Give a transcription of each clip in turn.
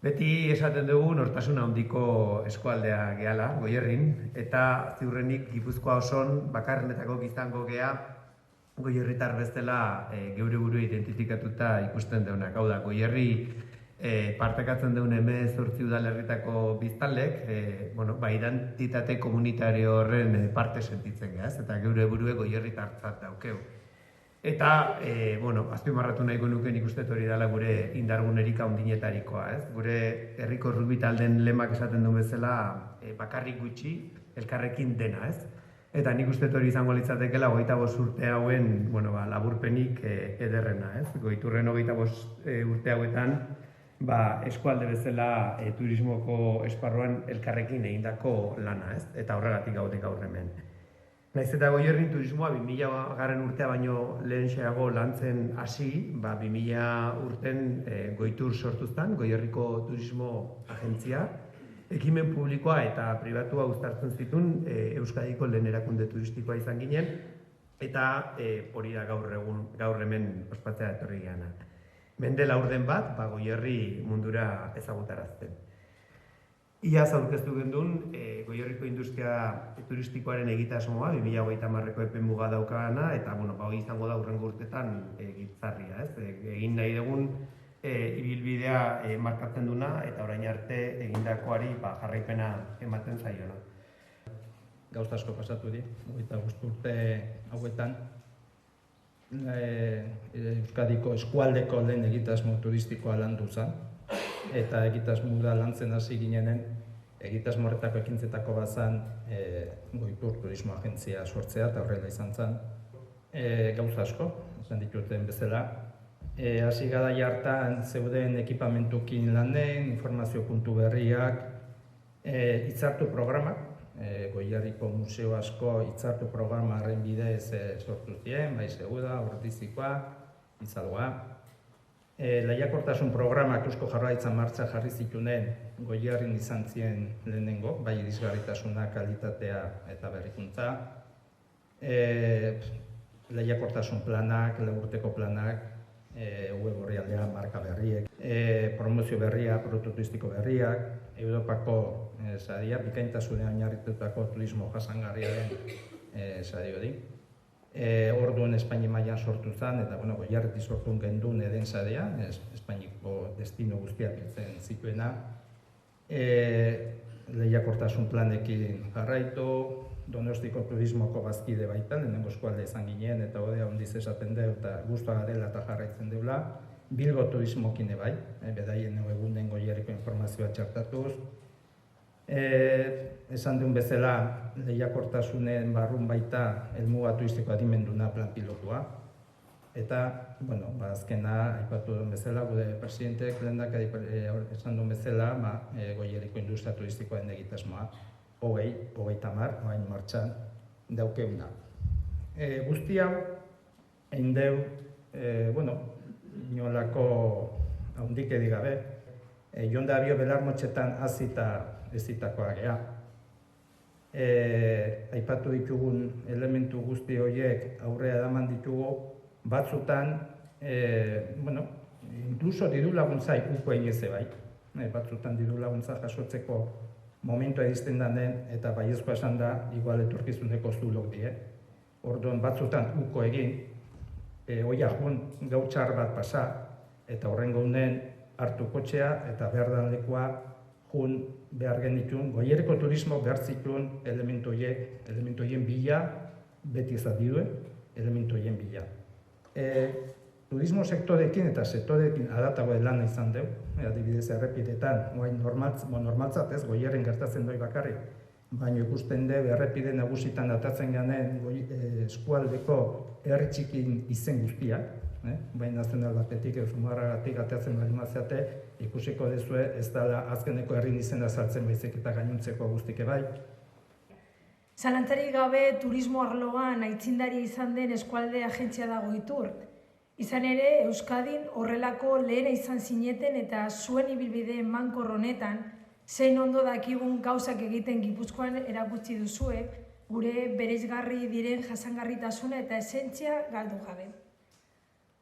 Beti esaten dugu nortasun handiko eskualdea gehala, Goierrin, eta ziurrenik Gipuzkoa oson bakarrenetako izango gea Goierritar bezala geure burua identifikatuta ikusten deunak. Hau da, Goierri partekatzen deun 18 udalerritako biztanlek, identitate komunitario horren parte sentitzen geaz, eta geure burue Goierritartzat daukeu. Eta, azpimarratu nahiko nuke nik uste hori dela gure indargunerik handinetarikoa, ez? Gure herriko rugby taldeen lemak esaten duen bezala bakarrik gutxi, elkarrekin dena, ez? Eta nik uste hori izango litzatekeela 25 urte hauen, laburpenik ederrena, ez? Goiturren 25 urte hauetan, eskualde bezala turismoko esparruan elkarrekin egindako lana, ez? Eta horregatik gaude gaur hemen. Naiz eta Goierrin turismoa 2000 urtea baino lehenxeago lantzen hasi, 2000 urten Goitur sortuztan, Goierriko turismo agentzia, ekimen publikoa eta pribatua uztartzen zituen Euskadiko lehen erakunde turistikoa izan ginen, eta hori da gaur hemen ospatzea etorri geana. Mende laurden bat, Goierri mundura ezagutarazten. Iaz aurkeztu gendun, Goierriko industria turistikoaren egitasmoa, 2030ko epe muga daukana, eta hori izango da hurrengo urtetan giltzarria. Egin nahi dugun ibilbidea markatzen duna, eta orain arte egindakoari jarraipena ematen zaiona. Gauza asko pasatu di, 25 urte hauetan, Euskadiko eskualdeko lehen egitasmo turistikoa landu zen, eta egitasmoa lantzen hasi ginenen, egitasmo horretako ekintzetako bazan Goitur turismo agentzia sortzea, eta horrela izan zen. Gauza asko, esan dituten bezala. Hasi gara hartan zeuden ekipamentukin lanen, informazio puntu berriak, hitzartu programak, Goierriko museo asko hitzartu programaren bidez sortu ziren, bai Seguda, Ordizikoa, Izalgoa. Lehiakortasun programak Eusko Jaurlaritzan martxa jarri zitunen Goierrin izan ziren lehenengo, bai irisgarritasuna, kalitatea eta berrikuntza. Lehiakortasun planak, urteko planak, web orrialdea, marka berriek, promozio berria, produktu turistiko berriak, Europako saria, bikaintasunean oinarritutako turismo jasangarriaren sari hori. Orduan Espainia mailan sortu zen, eta Goierritik sortu gendun eden saria, Espainiako destino guztiak biltzen zituena. Lehiakortasun planekin jarraitu, Donostiko turismoko bazkide baitan, lehenengo eskualde izan ginen, eta hodea hondiz esaten deu, eta guztua garela eta jarraitzen deula. Bilbo turismokin bai, bedaien egunen Goierriko informazioa txartatuz. Esan duen bezala, lehiakortasunen barrun baita helmuga turistiko adimenduna plan pilotua. Eta, azkena, aipatu duen bezala, gure presidenteak lehendak esan duen bezala, Goierriko industria turistikoaren egitasmoa. 30, oain martxan, daukeuna. Guzti hau, egin deu, inolako haundik edigabe, Jon Dario Belarmotxetan azita ezitakoa geha. Aipatu ditugun elementu guzti horiek aurrea edaman ditugu, batzutan, inkluso diru laguntza ikuko egin eze bai. Batzutan diru laguntza jasotzeko momentua izten den, eta baiezkoa esan da, igual etorkizuneko zulok die. Orduan batzutan uko egin, oia jun gautxar bat pasa, eta horrengo honen hartu kotxea, eta behar dan lekoa jun behar genitun, Goierriko turismo behar zituen elementu horien bila, beti ezadiduen, elementu horien bila. Turismo sektorekin eta sektorekin adatago lana izan deu, adibidez errepidetan, normaltzat ez, Goierren gertatzen doi bakarrik, baina ikusten deu errepide nagusitan datatzen ganen eskualdeko herri txikin izen guztiak, baina nazional batetik, Zumarragatik atatzen bali mazeate, ikusiko dezue ez dela azkeneko herrin izena sartzen baizik eta gainuntzeko guztike bai. Zalantzarik gabe turismo arloan aitzindaria izan den eskualde agentzia da Goitur. Izan ere, Euskadin horrelako lehena izan zineten eta zuen ibilbide emankor honetan, zein ondo dakigun gauzak egiten Gipuzkoan erakutsi duzue, gure bereizgarri diren jasangarritasuna eta esentzia galdu gabe.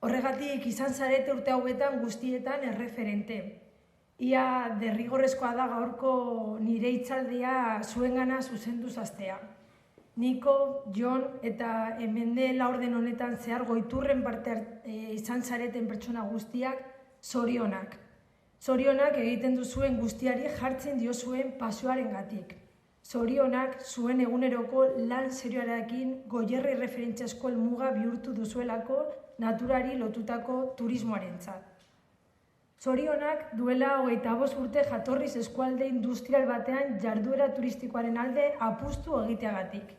Horregatik izan zarete urte hauetan guztietan erreferente. Ia derrigorrezkoa da gaurko nire hitzaldia zuengana zuzendu hastea. Niko, Jon eta hemende laurden honetan zehar goiturren parte izan zareten pertsona guztiak zorionak. Zorionak egiten duzuen guztiari jartzen diozuen pasioarengatik. Zorionak zuen eguneroko lan serioarekin Goierri referentziazko helmuga bihurtu duzuelako naturari lotutako turismoarentzat. Zorionak duela 25 urte jatorriz eskualde industrial batean jarduera turistikoaren alde apustu egiteagatik.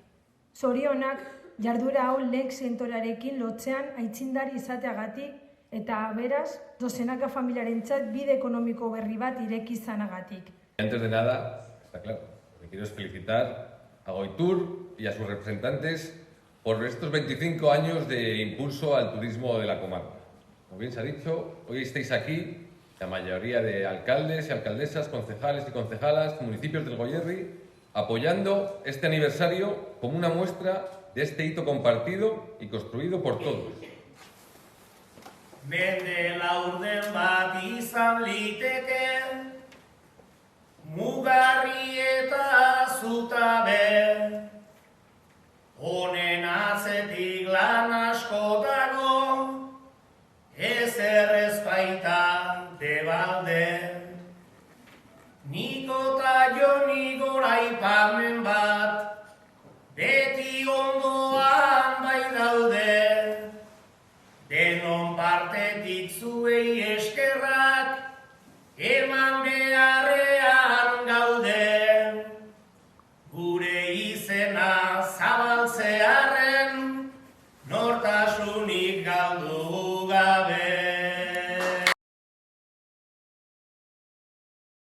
Zorionak jarduera hau lehen sektorearekin lotzean aitzindari izateagatik eta beraz dozenaka familiarentzat bide ekonomiko berri bat ireki izanagatik. Antes de nada, está claro, lo que quiero es felicitar a Goitur y a sus representantes por estos 25 años de impulso al turismo de la comarca. Como bien se ha dicho, hoy estáis aquí la mayoría de alcaldes y alcaldesas, concejales y concejalas, municipios del Goierri, apoyando este aniversario como una muestra de este hito compartido y construido por todos. Mende laurden bat izan liteke, mugarri eta zutabe, honen atzetik lan asko dago, ezer ez baita debalde. Niko eta Joni goraipamen bat, beti ondoan bai daude, denon partetik zuei eskerrak, eman beharrean gaude. Gure izena zabaltzearen, nortasunik galdu gabe.